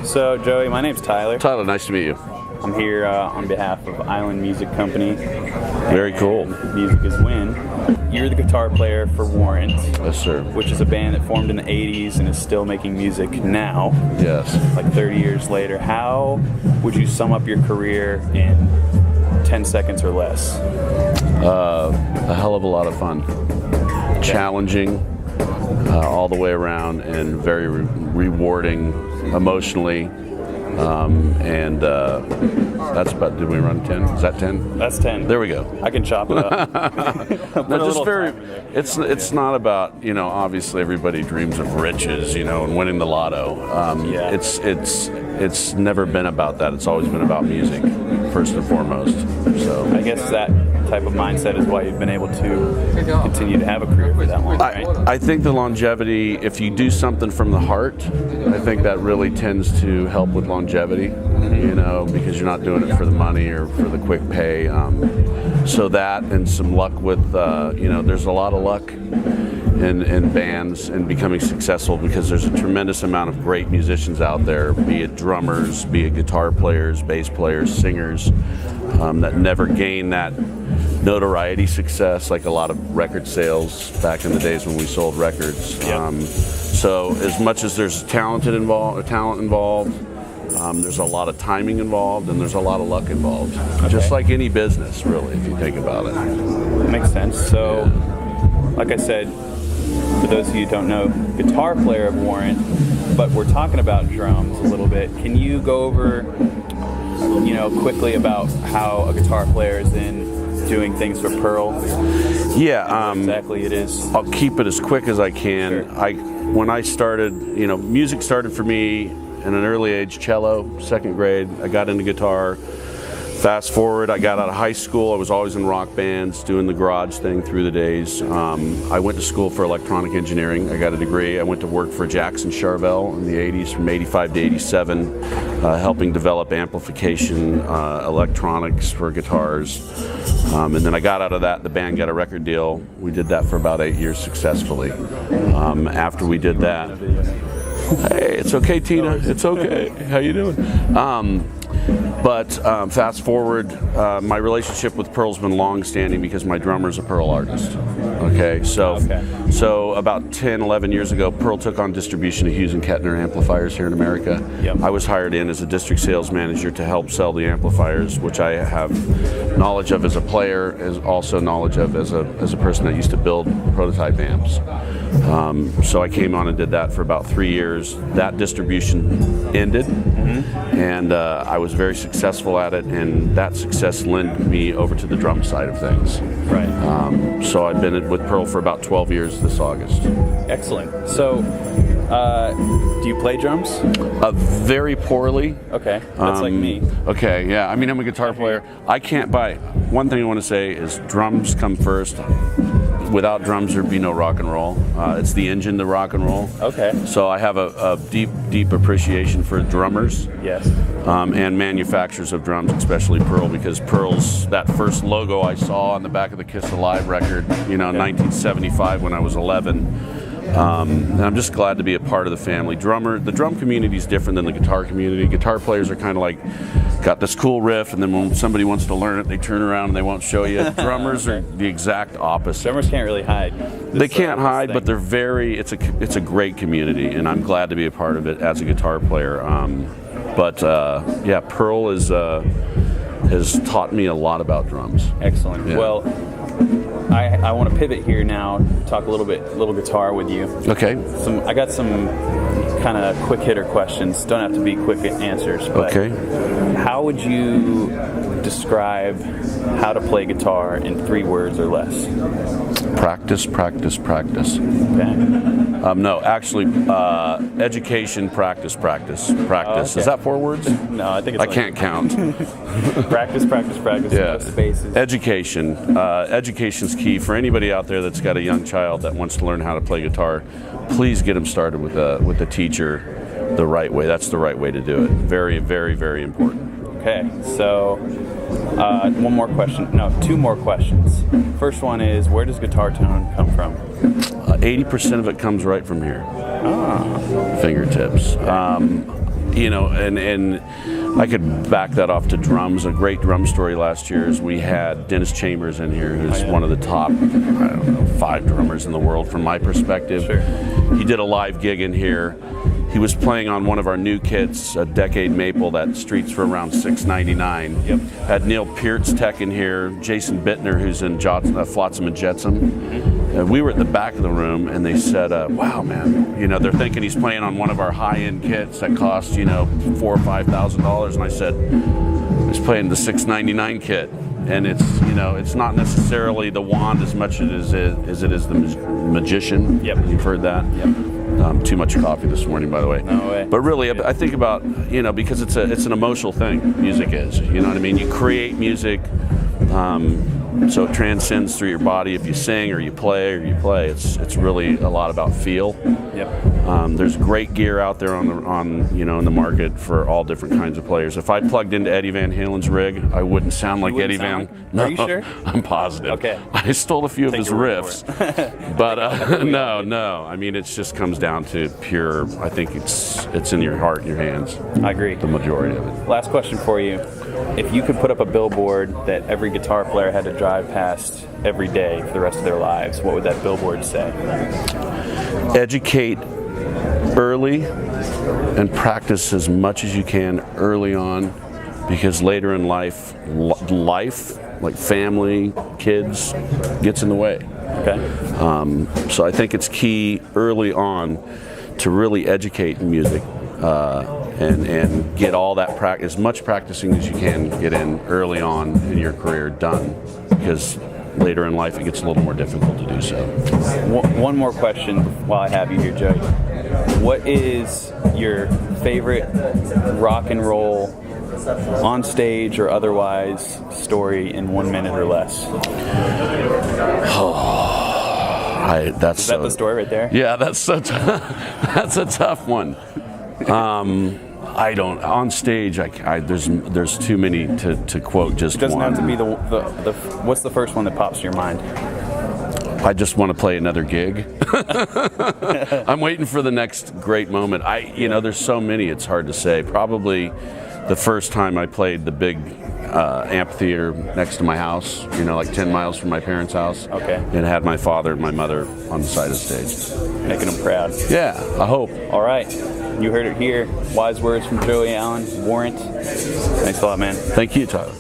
So, Joey, my name's Tyler. Tyler, nice to meet you. I'm here on behalf of Island Music Company. Very cool. Music is Win. You're the guitar player for Warrant. Yes, sir. Which is a band that formed in the 80s and is still making music now. Yes. Like 30 years later. How would you sum up your career in 10 seconds or less? A hell of a lot of fun. Challenging all the way around and very rewarding emotionally. That's about, did we run 10? Is that 10? That's 10. There we go. I can chop it up. No, just very, it's not about, obviously everybody dreams of riches, and winning the lotto. Yeah. It's never been about that. It's always been about music, first and foremost. So I guess that type of mindset is why you've been able to continue to have a career for that long, right? I think the longevity, if you do something from the heart, I think that really tends to help with longevity, because you're not doing it for the money or for the quick pay. So that and some luck with, there's a lot of luck in bands and becoming successful because there's a tremendous amount of great musicians out there, be it drummers, be it guitar players, bass players, singers, that never gain that notoriety success like a lot of record sales back in the days when we sold records. Yep. So as much as there's talent involved, there's a lot of timing involved and there's a lot of luck involved. Okay. Just like any business, really, if you think about it. Makes sense. So, like I said, for those of you who don't know, guitar player of Warrant, but we're talking about drums a little bit. Can you go over, quickly about how a guitar player is in doing things for Pearl? Yeah, exactly it is. I'll keep it as quick as I can. Sure. When I started, music started for me in an early age, cello, second grade. I got into guitar. Fast forward, I got out of high school. I was always in rock bands, doing the garage thing through the days. I went to school for electronic engineering. I got a degree. I went to work for Jackson Charvel in the 80s, from 85 to 87, helping develop amplification, electronics for guitars. And then I got out of that, the band got a record deal. We did that for about 8 years successfully. After we did that, hey, it's okay, Tina, it's okay. How you doing? But fast forward, my relationship with Pearl's been long-standing because my drummer's a Pearl artist. Okay, so about 10, 11 years ago, Pearl took on distribution of Hughes and Kettner amplifiers here in America. Yep. I was hired in as a district sales manager to help sell the amplifiers, which I have knowledge of as a player, as also knowledge of as a person that used to build prototype amps. So I came on and did that for about 3 years. That distribution ended, and I was very successful at it, and that success lent me over to the drum side of things. Right. So I've been with Pearl for about 12 years this August. Excellent. So, do you play drums? Very poorly. Okay, that's like me. Okay, yeah. I mean, I'm a guitar player. I can't buy. One thing I want to say is drums come first. Without drums, there'd be no rock and roll. It's the engine to rock and roll. Okay. So I have a deep appreciation for drummers. Yes. And manufacturers of drums, especially Pearl, because Pearl's, that first logo I saw on the back of the Kiss Alive record, 1975 when I was 11. And I'm just glad to be a part of the family. The drum community is different than the guitar community. Guitar players are kind of like, got this cool riff, and then when somebody wants to learn it, they turn around and they won't show you. Drummers are the exact opposite. Drummers can't really hide. They can't hide, but they're it's a great community, and I'm glad to be a part of it as a guitar player. Pearl has taught me a lot about drums. Excellent. Yeah. Well, I want to pivot here now, talk a little guitar with you. Okay. I got some kind of quick hitter questions. Don't have to be quick answers. But okay. How would you describe how to play guitar in 3 words or less? Practice, practice, practice. Okay. No, actually, education, practice, practice, practice. Okay. Is that 4 words? No, I think it's I can't count. Practice, practice, practice. Yeah. No spaces. Education. Education's key for anybody out there that's got a young child that wants to learn how to play guitar. Please get them started with a teacher the right way. That's the right way to do it. Very, very, very important. Okay, so one more question. No, 2 more questions. First one is, where does guitar tone come from? 80% of it comes right from here. Fingertips. you know, and I could back that off to drums. A great drum story last year is we had Dennis Chambers in here, who's one of the top, I don't know, 5 drummers in the world from my perspective. Sure. He did a live gig in here. He was playing on one of our new kits, a Decade Maple, that streets for around $6.99. Yep. Had Neil Peart's Tech in here, Jason Bittner, who's in Flotsam and Jetsam. We were at the back of the room, and they said, wow, man, you know, they're thinking he's playing on one of our high-end kits that cost, you know, $4,000 or $5,000. And I said, he's playing the $6.99 kit. And it's, you know, it's not necessarily the wand as much as it is the magician. Yep. You've heard that? Yep. Too much coffee this morning, by the way. No way. But really, I think about, you know, because it's an emotional thing. Music is, you know what I mean? You create music, so it transcends through your body. If you sing or you play, it's really a lot about feel. Yep. There's great gear out there on you know, in the market for all different kinds of players. If I plugged into Eddie Van Halen's rig, I wouldn't sound like Eddie Van. No, are you sure? I'm positive. Okay. I stole a few of his riffs, but No. no. I mean, it just comes down to pure. I think it's in your heart, and your hands. I agree. The majority of it. Last question for you. If you could put up a billboard that every guitar player had to drive past every day for the rest of their lives, what would that billboard say? Educate early and practice as much as you can early on, because later in life, like family, kids, gets in the way. Okay. So I think it's key early on to really educate in music and get all that practice, as much practicing as you can get in early on in your career done, because later in life it gets a little more difficult to do so. One more question while I have you here, Joey. What is your favorite rock and roll, on stage or otherwise, story in 1 minute or less? Is that the story right there? Yeah, that's that's a tough one. I don't on stage. There's too many to quote just one. It doesn't have to be the what's the first one that pops to your mind? I just want to play another gig. I'm waiting for the next great moment. You know, there's so many. It's hard to say. Probably the first time I played the big amphitheater next to my house, you know, like 10 miles from my parents' house. Okay. And had my father and my mother on the side of the stage. Making them proud. Yeah, I hope. All right. You heard it here. Wise words from Joey Allen, Warrant. Thanks a lot, man. Thank you, Tyler.